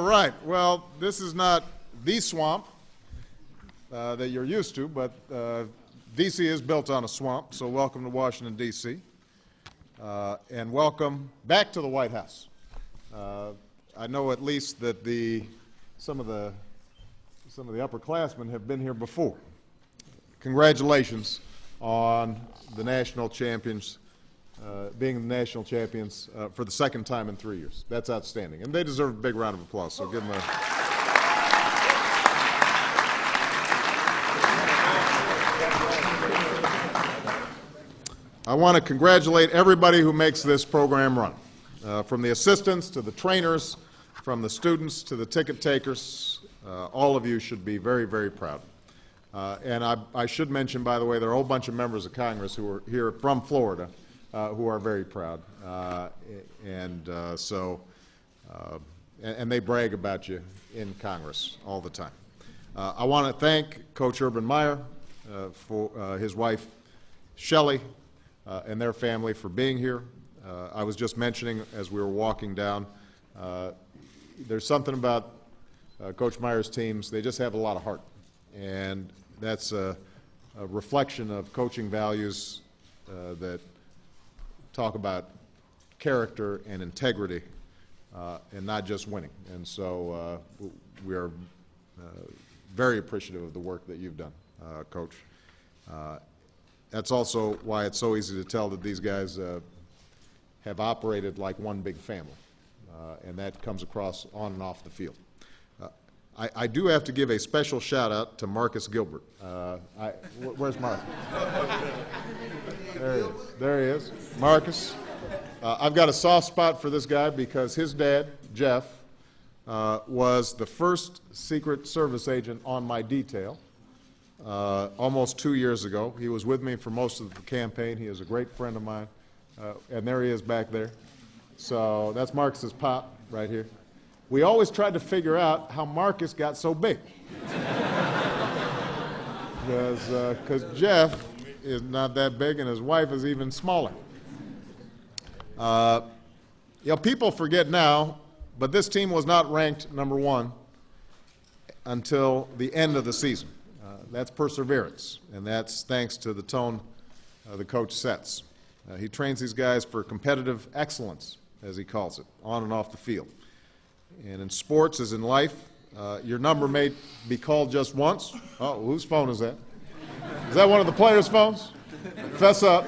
right. Well, this is not the swamp that you're used to, but D.C. is built on a swamp, so welcome to Washington, D.C. And welcome back to the White House. I know at least that some of the upperclassmen have been here before. Congratulations on the national champions, being the national champions for the second time in 3 years. That's outstanding, and they deserve a big round of applause. So give them a. I want to congratulate everybody who makes this program run, from the assistants to the trainers, from the students to the ticket takers. All of you should be very, very proud. And I should mention, by the way, there are a whole bunch of members of Congress who are here from Florida who are very proud. And they brag about you in Congress all the time. I want to thank Coach Urban Meyer, for his wife, Shelley, and their family for being here. I was just mentioning as we were walking down, there's something about Coach Meyer's teams. They just have a lot of heart, and that's a reflection of coaching values that talk about character and integrity and not just winning. And so we are very appreciative of the work that you've done, Coach. That's also why it's so easy to tell that these guys have operated like one big family, and that comes across on and off the field. I do have to give a special shout out to Marcus Gilbert. Where's Marcus? There he is. There he is. Marcus. I've got a soft spot for this guy because his dad, Jeff, was the first Secret Service agent on my detail almost 2 years ago. He was with me for most of the campaign. He is a great friend of mine. And there he is back there. So that's Marcus's pop right here. We always tried to figure out how Marcus got so big. Because Jeff is not that big and his wife is even smaller. People forget now, but this team was not ranked #1 until the end of the season. That's perseverance, and that's thanks to the tone the coach sets. He trains these guys for competitive excellence, as he calls it, on and off the field. And in sports, as in life, your number may be called just once. Oh, whose phone is that? Is that one of the players' phones? Fess up.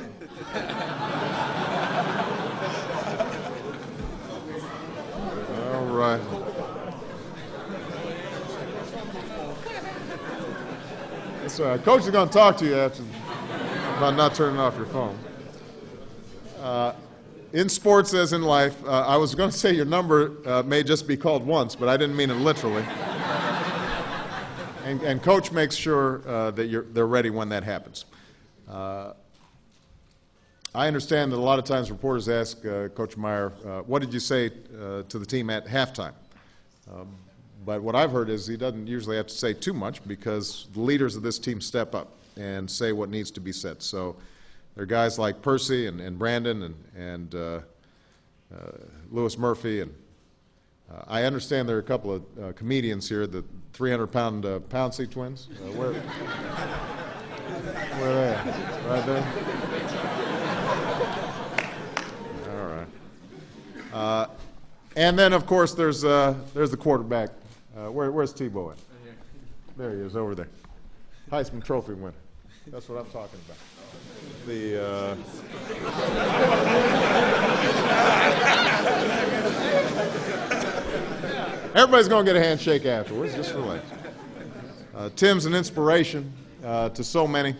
All right. Coach is going to talk to you after about not turning off your phone. In sports, as in life, I was going to say your number may just be called once, but I didn't mean it literally. And Coach makes sure that they're ready when that happens. I understand that a lot of times reporters ask Coach Meyer, what did you say to the team at halftime? But what I've heard is he doesn't usually have to say too much because the leaders of this team step up and say what needs to be said. So there are guys like Percy and Brandon and Lewis Murphy. And I understand there are a couple of comedians here, the 300-pound Pouncey twins. Where are they at? Right there? All right. And then, of course, there's the quarterback. Where's Tebow at? There he is, over there. Heisman Trophy winner. That's what I'm talking about. Everybody's going to get a handshake afterwards. Just relax. Tim's an inspiration to so many.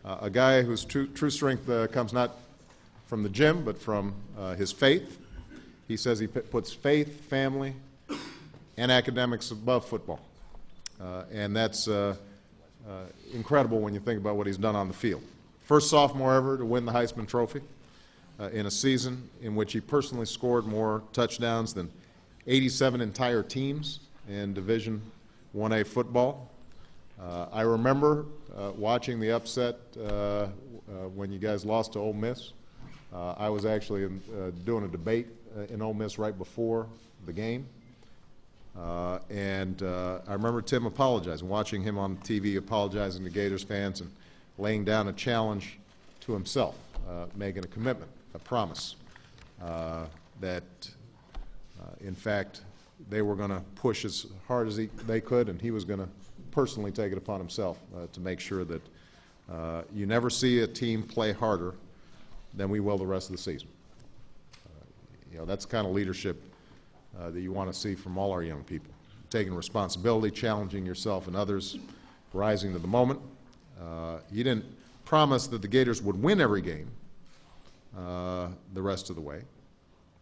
A guy whose true strength comes not from the gym, but from his faith. He says he puts faith, family, and academics above football. And that's incredible when you think about what he's done on the field. First sophomore ever to win the Heisman Trophy in a season in which he personally scored more touchdowns than 87 entire teams in Division I-A football. I remember watching the upset when you guys lost to Ole Miss. I was actually doing a debate in Ole Miss right before the game. I remember Tim apologizing, watching him on TV apologizing to Gators fans and laying down a challenge to himself, making a commitment, a promise that, in fact, they were going to push as hard as they could, and he was going to personally take it upon himself to make sure that you never see a team play harder than we will the rest of the season. You know, that's the kind of leadership that you want to see from all our young people. Taking responsibility, challenging yourself and others, rising to the moment. He didn't promise that the Gators would win every game the rest of the way,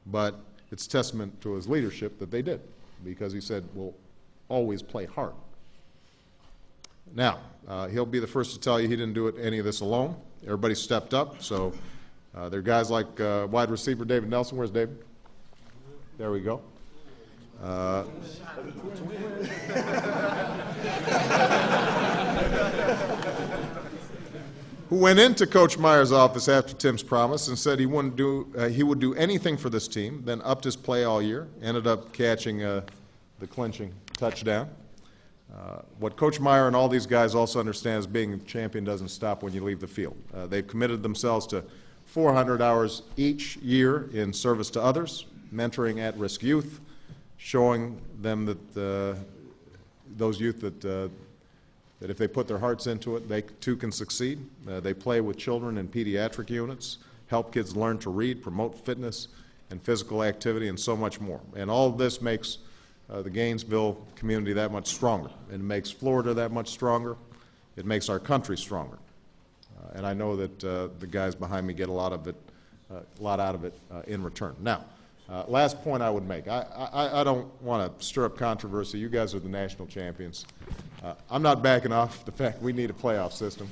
but it's testament to his leadership that they did, because he said, we'll always play hard. Now, he'll be the first to tell you he didn't do any of this alone. Everybody stepped up, so there are guys like wide receiver David Nelson. Where's David? There we go. Who went into Coach Meyer's office after Tim's promise and said he would do anything for this team, then upped his play all year, ended up catching the clinching touchdown. What Coach Meyer and all these guys also understand is being a champion doesn't stop when you leave the field. They've committed themselves to 400 hours each year in service to others, mentoring at-risk youth, showing them that those youth that if they put their hearts into it, they too can succeed. They play with children in pediatric units, help kids learn to read, promote fitness and physical activity, and so much more. And all of this makes the Gainesville community that much stronger. It makes Florida that much stronger. It makes our country stronger. And I know that the guys behind me get a lot out of it in return. Now, last point I would make. I don't want to stir up controversy. You guys are the national champions. I'm not backing off the fact we need a playoff system.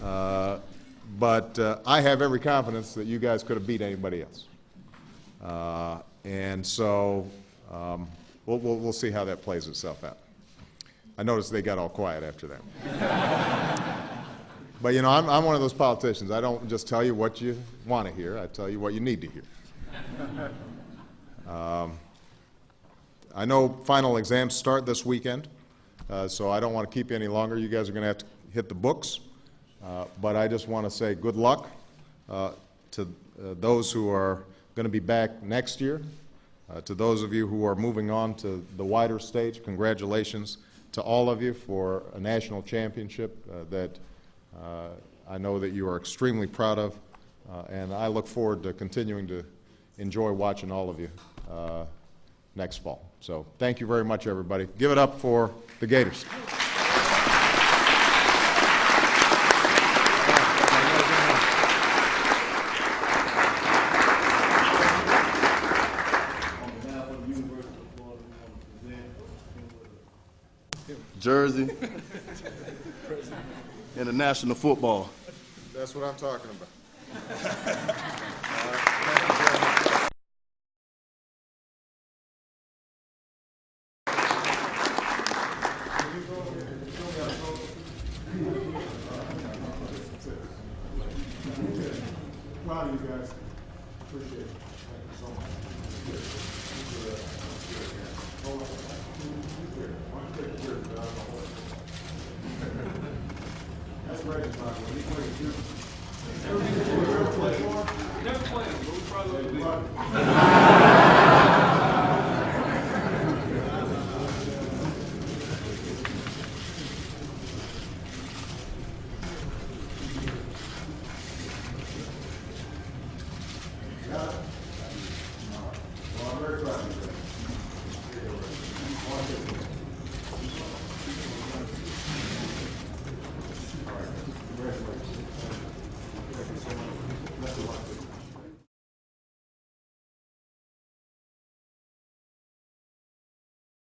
But I have every confidence that you guys could have beat anybody else. And so we'll see how that plays itself out. I noticed they got all quiet after that. But, you know, I'm one of those politicians. I don't just tell you what you want to hear. I tell you what you need to hear. I know final exams start this weekend, so I don't want to keep you any longer. You guys are going to have to hit the books. But I just want to say good luck to those who are going to be back next year. To those of you who are moving on to the wider stage, congratulations to all of you for a national championship that I know that you are extremely proud of, and I look forward to continuing to enjoy watching all of you next fall. So thank you very much, everybody. Give it up for the Gators. Jersey, and the National Football. That's what I'm talking about. Proud of you guys. Appreciate it. Thank you so much. That's right, John.